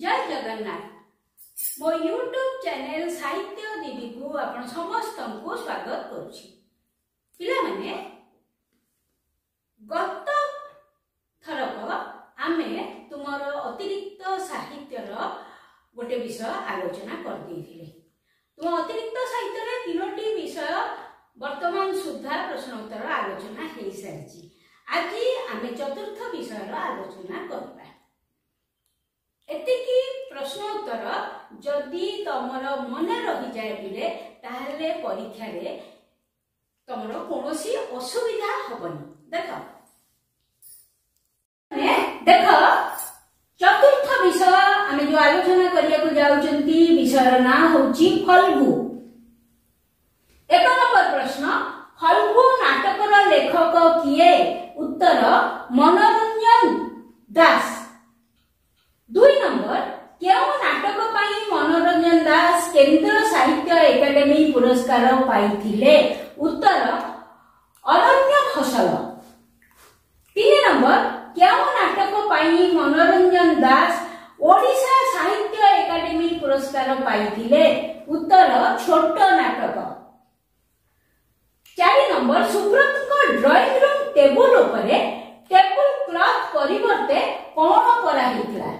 जय जगन्नाथ मो YouTube channel साहित्य दीदी को आपण समस्त को स्वागत करुछि। पिला माने गत थरक आमे तुमर अतिरिक्त साहित्यर गोटे विषय आलोचना कर देथिले। तुम अतिरिक्त साहित्य रे तीनोटी विषय वर्तमान सुधा प्रश्नोत्तर आलोचना हे सारिछि। आज आमे चतुर्थ विषय आलोचना करबा। एतिकी प्रश्नोत्तर जदि तमर मन रही जाए बिले ताहले परीक्षा रे तमर कोनोसी असुविधा हबनी। देख चतुर्थ विषय आमे जो आलोचना करिया को जाउचंती विषय ना होची फल्गु। एक नंबर प्रश्न, फल्गु नाटकर लेखक किए? उत्तर मनोरंजन दास। 2 नंबर, केउ नाटक पाई मनोरंजन दास केंद्र साहित्य एकेडमी पुरस्कार पाइथिले? उत्तर अरण्य फसल। 3 नंबर, केउ नाटक पाई मनोरंजन दास ओडिशा साहित्य एकेडमी पुरस्कार पाइथिले? उत्तर छोट नाटक। 4 नंबर, सुब्रत को ड्राइंग रूम टेबल उपरे टेबल क्लॉथ परिवर्ते कोन करा हितला?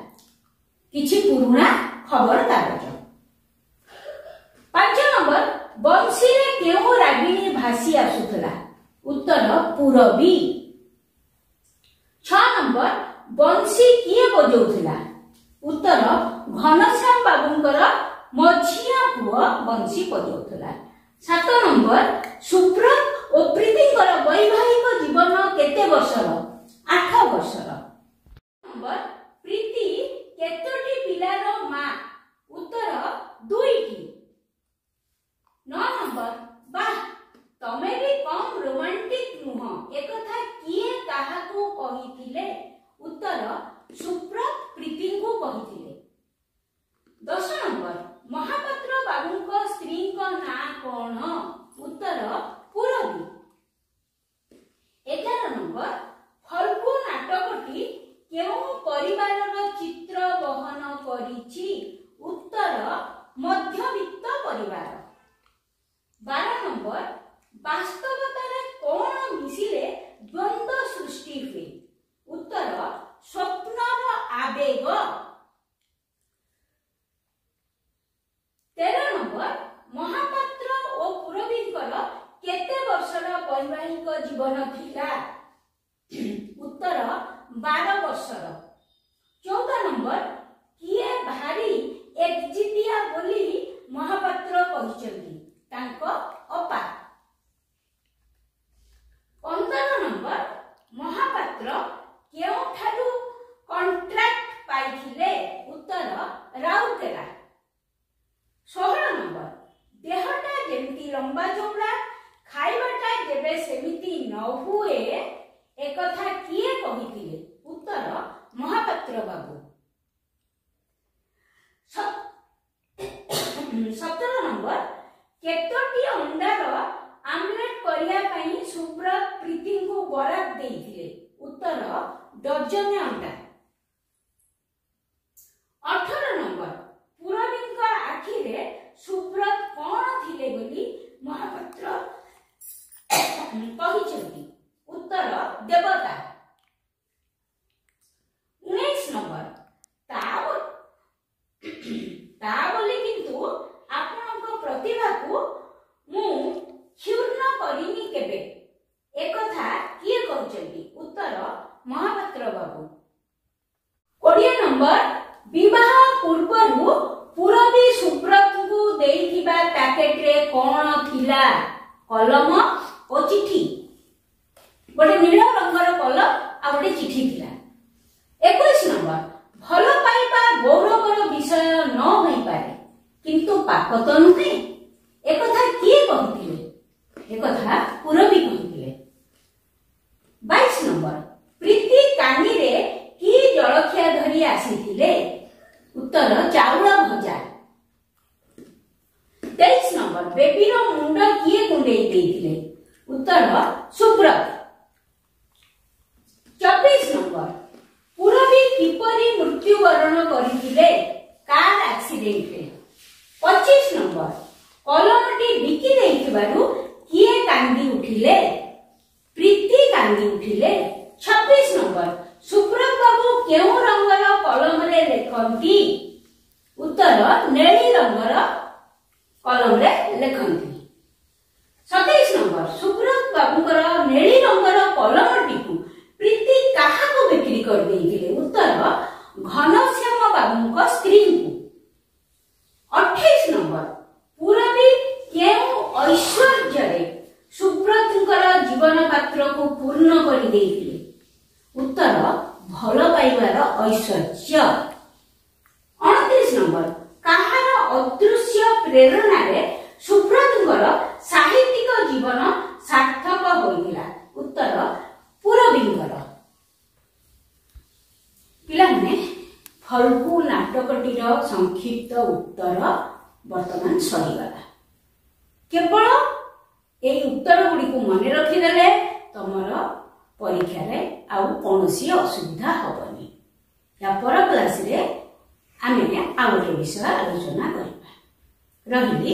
किछि पुरुना खबर कागज। 5 नंबर, बंसी रे केउ रागिणी भासी आसुथला? उत्तर पूरबी। 6 नंबर, बंसी किए बजौथला? उत्तर घनश्याम बाबूंकर मझिया पुआ बंसी बजौथला। 7 नंबर, सुब्रत और प्रीतिंकर वैवाहिक जीवन केते वर्षर? 8 वर्षर। नंबर, प्रीति केतोटी पिलार मां? उत्तर 2टी। 9 नंबर, वाह तमे भी कम रोमांटिक नुह एक कथा किए काहाकू कहिथिले? उत्तर सुब्रत प्रीति को कहिथिले। 10 नंबर, महापात्र बाबूंक स्त्री को ना कोन? उत्तर पूरबी। 11 नंबर, फल्गु नाटकटी केउ परिवारर चित्र बहन करिछि? उत्तर मध्यवित्त परिवार। 12 नंबर, वास्तवतारे कोन मिसिले द्वंद्व सृष्टि हुए? उत्तर स्वप्नर आवेग। 13 नंबर, महापात्र और पूरबींकर केते वर्षर वैवाहिक जीवन थिला? उत्तर 12 वर्षर। 14 नंबर, किए भारी एकजितिया बोली महापात्र कहिचंती? तांको अपा। 15 नंबर, महापात्र केउठारु कॉन्ट्रैक्ट पाइथिले? उत्तर राउरकेला। 16 नंबर, देहटा जेमती लंबा चौड़ा खाइबाटा जेबे सेमिति न हुए एक कथा किए कहिथिले? उत्तर महापात्र बाबू। 17 नंबर, केतोटी अंडार आमलेट करिया पई सुब्रत प्रीति को बरात देइथिले? उत्तर डजन अंडा। 18 नंबर, पूरबींक आखि रे सुब्रत कोन थिले बोली महापात्र कहिचंती? उत्तर देवता। 19 नंबर, ता बोली किंतु आपनक प्रतिभा को मु क्षुर्ण करिनी केबे एक कथा किए कहचंती? उत्तर महापात्र बाबू। 20 नंबर, विवाह पूर्वरु पूरबी सुब्रत को देइथिबा पैकेट रे कोन थिला? कलम और चिट्ठी। गोटे नील रंगर कलम आ गोटे चिट्ठी थिला। 21 नंबर, भल पाइबा गौरवर विषय न होई पारे किंतु पाप तो नुहे एक कथा किए कहिथिले? एक कथा पूरबी कहिथिले। 22 नंबर, प्रीति कानी रे की जलखिया धरी आसीथिले? उत्तर चाउळ भजा। 23 नंबर, बेबीर मुंड किए कुंडेई देइथिले? उत्तर सुब्रत। 24 नंबर, ପୂରବୀ କିପରି ମୃତ୍ୟୁବରଣ କରିଥିଲେ କାର ଆକ୍ସିଡେଣ୍ଟରେ। 25 ନମ୍ବର କଲମଟି ବିକି ଦେଇଥିବାରୁ କିଏ କାନ୍ଦି ଉଠିଲେ? ପ୍ରୀତି କାନ୍ଦି ଉଠିଲେ। 26 ନମ୍ବର ସୁବ୍ରତ ବାବୁ କେଉଁ ରଙ୍ଗର କଲମରେ ଲେଖନ୍ତି? ଉତ୍ତର ନେଳି ରଙ୍ଗର କଲମରେ ଲେଖନ୍ତି। 27 ନମ୍ବର ସୁବ୍ରତ ବାବୁଙ୍କର ନେଳି ରଙ୍ଗର କଲମଟିକୁ ପ୍ରୀତି କାହାକୁ ବିକ୍ରି କରିଦେଇଥିଲେ? ଉତ୍ତର ଘନଶ୍ୟାମ ବାବୁଙ୍କ ସ୍ତ୍ରୀଙ୍କୁ। 28 ନମ୍ବର ପୂରବୀ କେଉଁ ଐଶ୍ୱର୍ଯ୍ୟରେ ସୁବ୍ରତଙ୍କର ଜୀବନ ପାତ୍ରକୁ ପୂର୍ଣ୍ଣ କରିଦେଇଥିଲେ? ଉତ୍ତର ଭଲ ପାଇବାର ଐଶ୍ୱର୍ଯ୍ୟ। 29 ନମ୍ବର କାହାର ଅଦୃଶ୍ୟ ପ୍ରେରଣାରେ ସୁବ୍ରତଙ୍କର ସାହିତ୍ୟିକ ଜୀବନ ସାର୍ଥକ ହୋଇଥିଲା? ଉତ୍ତର ପୂରବୀଙ୍କର। ପିଲାମାନେ ଫଲ୍ଗୁ ନାଟକଟିର ସଂକ୍ଷିପ୍ତ ଉତ୍ତର ବର୍ତ୍ତମାନ ସରିଗଲା। କେବଳ ଏହି ଉତ୍ତର ଗୁଡ଼ିକୁ ମନେ ରଖିଦେଲେ ତମର ପରୀକ୍ଷାରେ ଆଉ କୌଣସି ଅସୁବିଧା ହବନି। या पर क्लास रे आमे आ गोटे विषय आलोचना करिबा। रहिली।